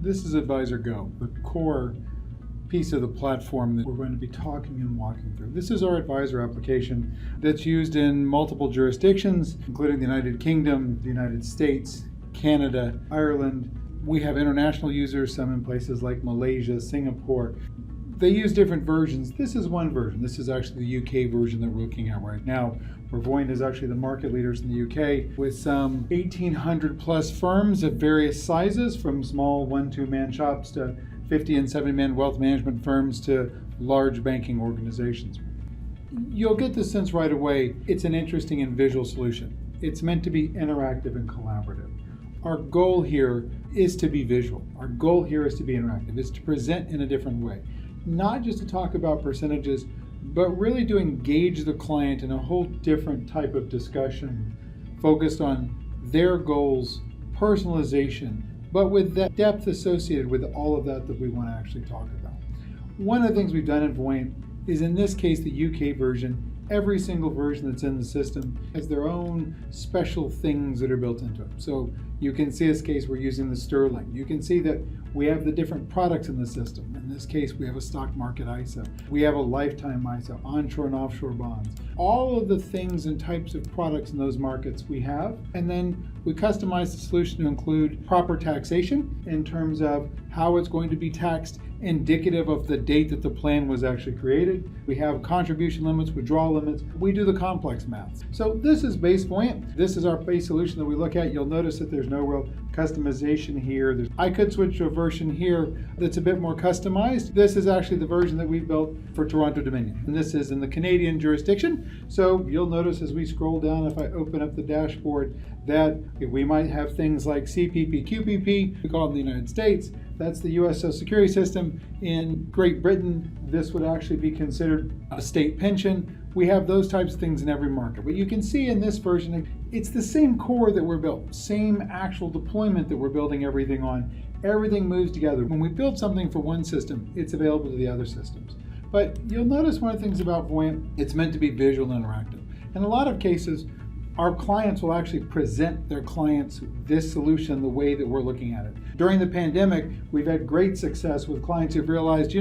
This is AdviserGo, the core piece of the platform that we're going to be talking and walking through. This is our advisor application that's used in multiple jurisdictions, including the United Kingdom, the United States, Canada, Ireland. We have international users, some in places like Malaysia, Singapore. They use different versions. This is one version. This is actually the UK version that we're looking at right now, where Voyant is actually the market leaders in the UK with some 1,800 plus firms of various sizes, from small 1-2 man shops to 50 and 70 man wealth management firms to large banking organizations. You'll get the sense right away, it's an interesting and visual solution. It's meant to be interactive and collaborative. Our goal here is to be visual. Our goal here is to be interactive. It's to present in a different way. Not just to talk about percentages, but really to engage the client in a whole different type of discussion focused on their goals, personalization, but with that depth associated with all of that we want to actually talk about. One of the things we've done at Voyant is, in this case, the UK version. Every single version that's in the system has their own special things that are built into it. So you can see this case, we're using the sterling. You can see that we have the different products in the system. In this case, we have a stock market ISA. We have a lifetime ISA, onshore and offshore bonds. All of the things and types of products in those markets we have. And then we customize the solution to include proper taxation in terms of how it's going to be taxed, indicative of the date that the plan was actually created. We have contribution limits, withdrawal limits. We do the complex math. So this is base Voyant. This is our base solution that we look at. You'll notice that there's no real customization here. I could switch to a version here that's a bit more customized. This is actually the version that we built for Toronto Dominion. And this is in the Canadian jurisdiction. So you'll notice as we scroll down, if I open up the dashboard, that we might have things like CPP, QPP, we call it in the United States. That's the US Social Security system. In Great Britain, this would actually be considered a state pension. We have those types of things in every market. But you can see in this version, it's the same core that we're built, same actual deployment that we're building everything on. Everything moves together. When we build something for one system, it's available to the other systems. But you'll notice one of the things about Voyant, it's meant to be visual and interactive. In a lot of cases, our clients will actually present their clients this solution the way that we're looking at it. During the pandemic, we've had great success with clients who've realized,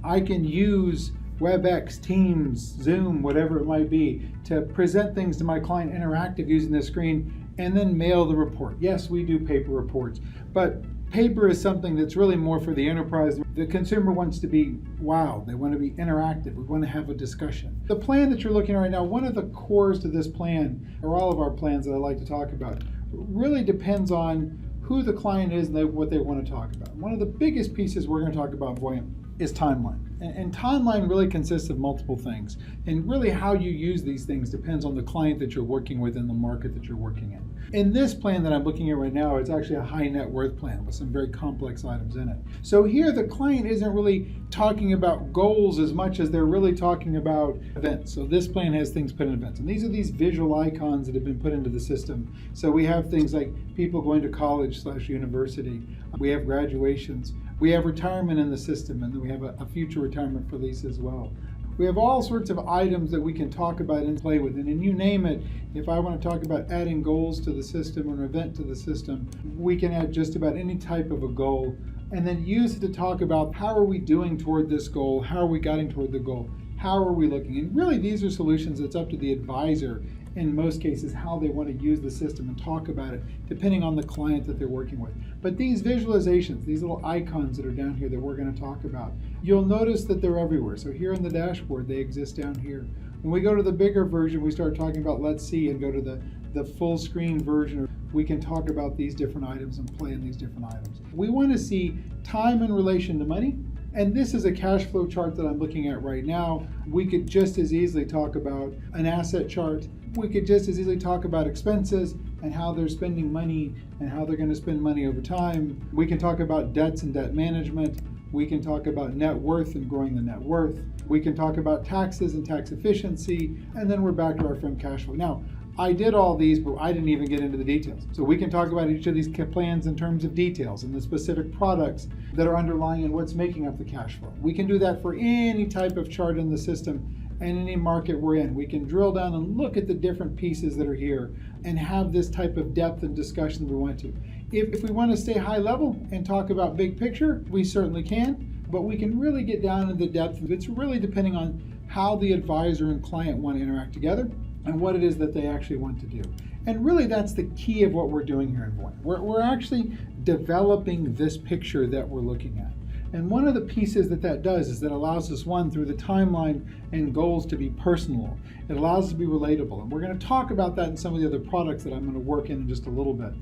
I can use WebEx, Teams, Zoom, whatever it might be, to present things to my client interactive using the screen and then mail the report. Yes, we do paper reports, but paper is something that's really more for the enterprise. The consumer wants to be wow, they want to be interactive, we want to have a discussion. The plan that you're looking at right now, one of the cores to this plan, or all of our plans that I like to talk about, really depends on who the client is and what they want to talk about. One of the biggest pieces we're going to talk about Voyant is timeline. And timeline really consists of multiple things. And really how you use these things depends on the client that you're working with and the market that you're working in. In this plan that I'm looking at right now, it's actually a high net worth plan with some very complex items in it. So here the client isn't really talking about goals as much as they're really talking about events. So this plan has things put in events. And these are these visual icons that have been put into the system. So we have things like people going to college/university. We have graduations. We have retirement in the system, and then we have a future retirement release as well. We have all sorts of items that we can talk about and play with. And you name it, if I want to talk about adding goals to the system or an event to the system, we can add just about any type of a goal and then use it to talk about how are we doing toward this goal? How are we getting toward the goal? How are we looking? And really these are solutions that's up to the advisor in most cases how they want to use the system and talk about it depending on the client that they're working with. But these visualizations, these little icons that are down here that we're going to talk about, you'll notice that they're everywhere. So here in the dashboard, they exist down here. When we go to the bigger version, we start talking about Let's See and go to the full screen version. We can talk about these different items and play in these different items. We want to see time in relation to money. And this is a cash flow chart that I'm looking at right now. We could just as easily talk about an asset chart. We could just as easily talk about expenses and how they're spending money and how they're going to spend money over time. We can talk about debts and debt management. We can talk about net worth and growing the net worth. We can talk about taxes and tax efficiency. And then we're back to our friend cash flow. Now, I did all these, but I didn't even get into the details. So we can talk about each of these plans in terms of details and the specific products that are underlying and what's making up the cash flow. We can do that for any type of chart in the system and any market we're in. We can drill down and look at the different pieces that are here and have this type of depth and discussion that we want to. If we want to stay high level and talk about big picture, we certainly can, but we can really get down into the depth. It's really depending on how the advisor and client want to interact together and what it is that they actually want to do. And really that's the key of what we're doing here in Voyant. We're actually developing this picture that we're looking at. And one of the pieces that does is that allows us, one, through the timeline and goals to be personal. It allows us to be relatable. And we're going to talk about that in some of the other products that I'm going to work in just a little bit.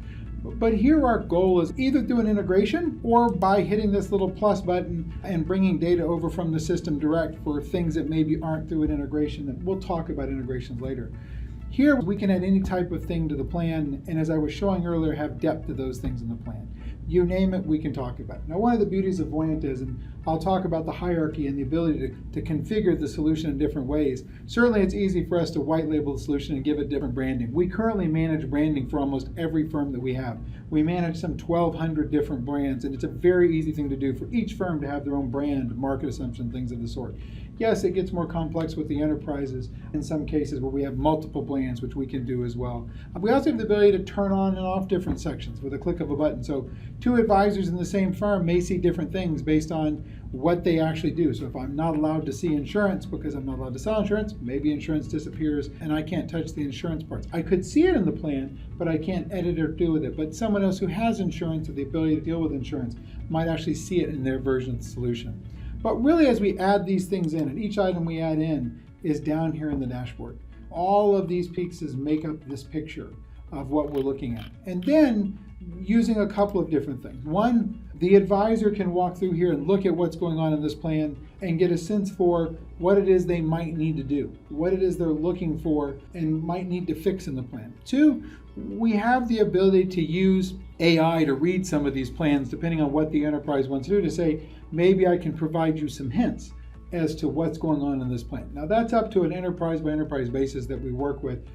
But here our goal is either through an integration or by hitting this little plus button and bringing data over from the system direct for things that maybe aren't through an integration. And we'll talk about integrations later. Here we can add any type of thing to the plan, and as I was showing earlier, have depth to those things in the plan. You name it, we can talk about it. Now, one of the beauties of Voyant is, and I'll talk about the hierarchy and the ability to configure the solution in different ways. Certainly it's easy for us to white label the solution and give it different branding. We currently manage branding for almost every firm that we have. We manage some 1,200 different brands, and it's a very easy thing to do for each firm to have their own brand, market assumption, things of the sort. Yes, it gets more complex with the enterprises in some cases where we have multiple brands, which we can do as well. We also have the ability to turn on and off different sections with a click of a button. So two advisors in the same firm may see different things based on what they actually do. So if I'm not allowed to see insurance because I'm not allowed to sell insurance, maybe insurance disappears and I can't touch the insurance parts. I could see it in the plan, but I can't edit or do with it. But someone else who has insurance or the ability to deal with insurance might actually see it in their version of the solution. But really, as we add these things in, and each item we add in is down here in the dashboard. All of these pieces make up this picture of what we're looking at. And then using a couple of different things. One, the advisor can walk through here and look at what's going on in this plan and get a sense for what it is they might need to do, what it is they're looking for and might need to fix in the plan. Two, we have the ability to use AI to read some of these plans depending on what the enterprise wants to do, to say, maybe I can provide you some hints as to what's going on in this plan. Now that's up to an enterprise by enterprise basis that we work with,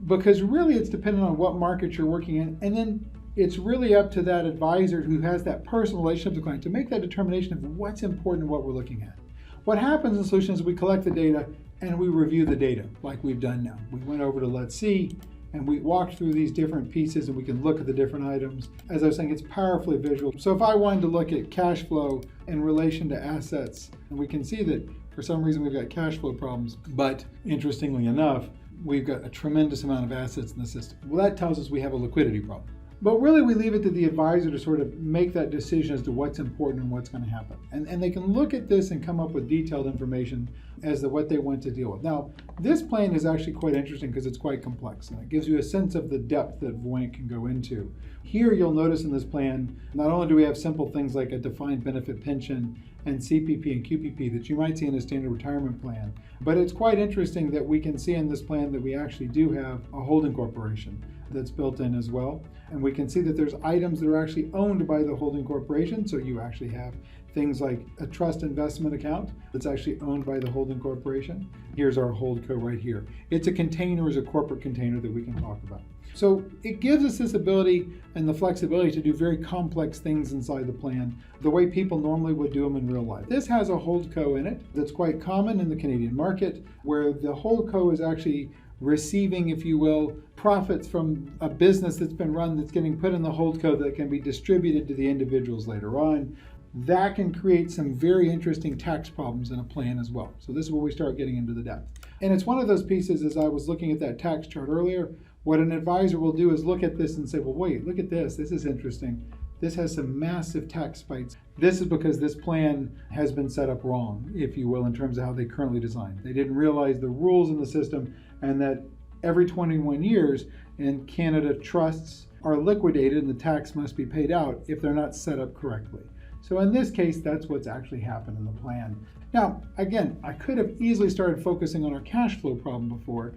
because really it's dependent on what market you're working in, and then it's really up to that advisor who has that personal relationship with the client to make that determination of what's important and what we're looking at. What happens in solutions is we collect the data and we review the data like we've done now. We went over to Let's See and we walked through these different pieces and we can look at the different items. As I was saying, it's powerfully visual. So if I wanted to look at cash flow in relation to assets, and we can see that for some reason we've got cash flow problems, but interestingly enough, we've got a tremendous amount of assets in the system. Well, that tells us we have a liquidity problem. But really we leave it to the advisor to sort of make that decision as to what's important and what's going to happen. And they can look at this and come up with detailed information as to what they want to deal with. Now, this plan is actually quite interesting because it's quite complex and it gives you a sense of the depth that Voyant can go into. Here you'll notice in this plan, not only do we have simple things like a defined benefit pension and CPP and QPP that you might see in a standard retirement plan, but it's quite interesting that we can see in this plan that we actually do have a holding corporation that's built in as well. And we can see that there's items that are actually owned by the holding corporation. So you actually have things like a trust investment account that's actually owned by the holding corporation. Here's our holdco right here. It's a container, is a corporate container that we can talk about. So it gives us this ability and the flexibility to do very complex things inside the plan, the way people normally would do them in real life. This has a holdco in it that's quite common in the Canadian market, where the holdco is actually receiving, if you will, profits from a business that's been run that's getting put in the holdco that can be distributed to the individuals later on. That can create some very interesting tax problems in a plan as well. So this is where we start getting into the depth. And it's one of those pieces, as I was looking at that tax chart earlier, what an advisor will do is look at this and say, well, wait, look at this. This is interesting. This has some massive tax spikes. This is because this plan has been set up wrong, if you will, in terms of how they currently designed. They didn't realize the rules in the system and that every 21 years in Canada, trusts are liquidated and the tax must be paid out if they're not set up correctly. So in this case, that's what's actually happened in the plan. Now, again, I could have easily started focusing on our cash flow problem before,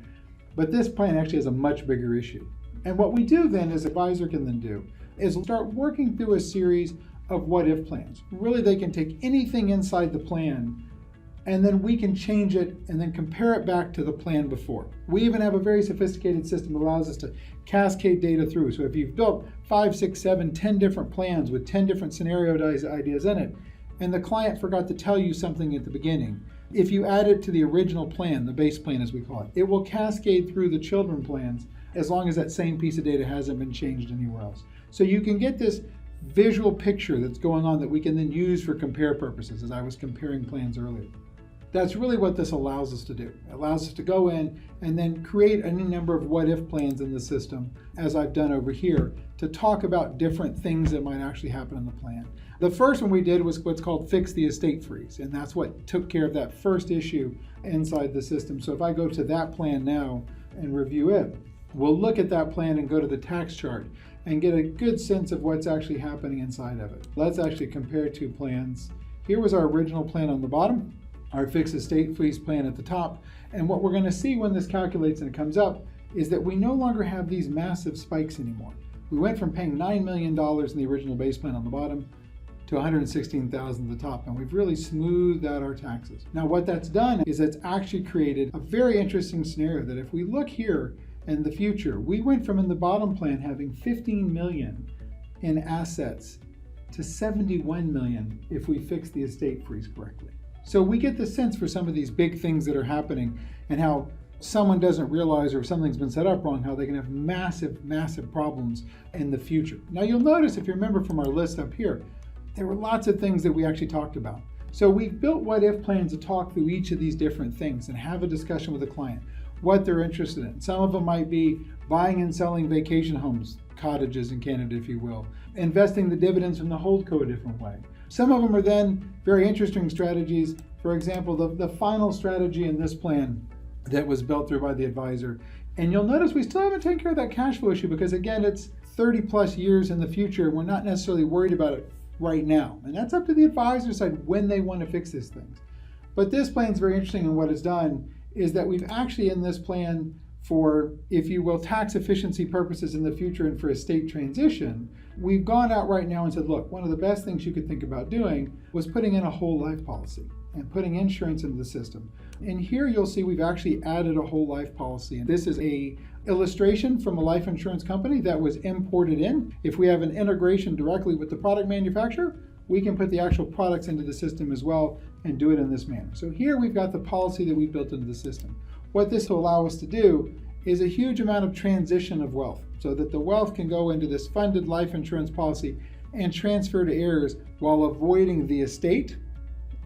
but this plan actually has a much bigger issue. And what we do then, as advisor can then do, is start working through a series of what-if plans. Really, they can take anything inside the plan and then we can change it and then compare it back to the plan before. We even have a very sophisticated system that allows us to cascade data through. So if you've built 5, 6, 7, 10 different plans with 10 different scenario ideas in it, and the client forgot to tell you something at the beginning, if you add it to the original plan, the base plan as we call it, it will cascade through the children plans as long as that same piece of data hasn't been changed anywhere else. So you can get this visual picture that's going on that we can then use for compare purposes, as I was comparing plans earlier. That's really what this allows us to do. It allows us to go in and then create any number of what-if plans in the system, as I've done over here, to talk about different things that might actually happen in the plan. The first one we did was what's called fix the estate freeze, and that's what took care of that first issue inside the system. So if I go to that plan now and review it, we'll look at that plan and go to the tax chart and get a good sense of what's actually happening inside of it. Let's actually compare two plans. Here was our original plan on the bottom, our fixed estate freeze plan at the top. And what we're going to see when this calculates and it comes up is that we no longer have these massive spikes anymore. We went from paying $9 million in the original base plan on the bottom to $116,000 at the top, and we've really smoothed out our taxes. Now what that's done is it's actually created a very interesting scenario that if we look here in the future, we went from in the bottom plan having 15 million in assets to 71 million if we fix the estate freeze correctly. So we get the sense for some of these big things that are happening and how someone doesn't realize, or if something's been set up wrong, how they can have massive, massive problems in the future. Now you'll notice, if you remember from our list up here, there were lots of things that we actually talked about. So we've built what-if plans to talk through each of these different things and have a discussion with the client, what they're interested in. Some of them might be buying and selling vacation homes, cottages in Canada, if you will, investing the dividends from the holdco a different way. Some of them are then very interesting strategies. For example, the final strategy in this plan that was built through by the advisor. And you'll notice we still haven't taken care of that cash flow issue because, again, it's 30 plus years in the future and we're not necessarily worried about it right now. And that's up to the advisor to decide when they want to fix these things. But this plan is very interesting, and what it's done is that we've actually in this plan for, if you will, tax efficiency purposes in the future and for estate transition, we've gone out right now and said, look, one of the best things you could think about doing was putting in a whole life policy and putting insurance into the system. And here you'll see we've actually added a whole life policy. And this is a illustration from a life insurance company that was imported in. If we have an integration directly with the product manufacturer, we can put the actual products into the system as well and do it in this manner. So here we've got the policy that we built into the system. What this will allow us to do is a huge amount of transition of wealth, so that the wealth can go into this funded life insurance policy and transfer to heirs while avoiding the estate.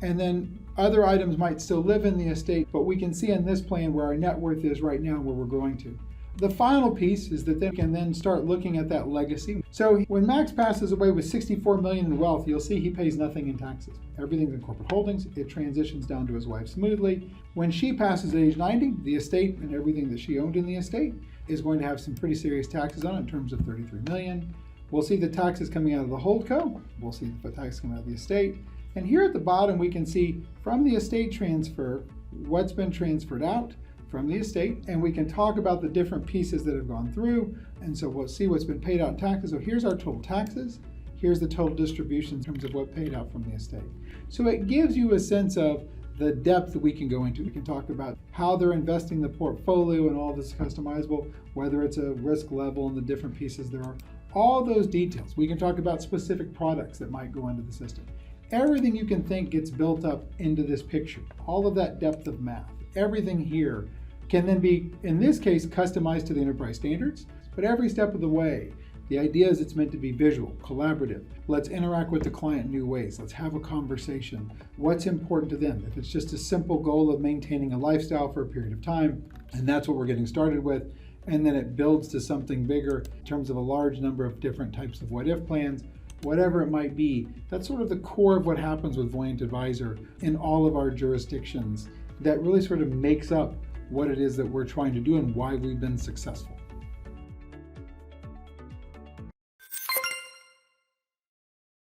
And then other items might still live in the estate, but we can see in this plan where our net worth is right now and where we're growing to. The final piece is that they can then start looking at that legacy. So when Max passes away with 64 million in wealth, you'll see he pays nothing in taxes. Everything's in corporate holdings. It transitions down to his wife smoothly. When she passes at age 90, the estate and everything that she owned in the estate is going to have some pretty serious taxes on it in terms of 33 million. We'll see the taxes coming out of the holdco. We'll see the taxes coming out of the estate. And here at the bottom, we can see from the estate transfer, what's been transferred out from the estate, and we can talk about the different pieces that have gone through. And so we'll see what's been paid out in taxes. So here's our total taxes. Here's the total distribution in terms of what paid out from the estate. So it gives you a sense of the depth that we can go into. We can talk about how they're investing the portfolio and all this customizable, whether it's a risk level and the different pieces there are. All those details. We can talk about specific products that might go into the system. Everything you can think gets built up into this picture. All of that depth of math. Everything here can then be, in this case, customized to the enterprise standards, but every step of the way, the idea is it's meant to be visual, collaborative. Let's interact with the client in new ways. Let's have a conversation. What's important to them? If it's just a simple goal of maintaining a lifestyle for a period of time, and that's what we're getting started with, and then it builds to something bigger in terms of a large number of different types of what-if plans, whatever it might be. That's sort of the core of what happens with Voyant Advisor in all of our jurisdictions that really sort of makes up what it is that we're trying to do and why we've been successful.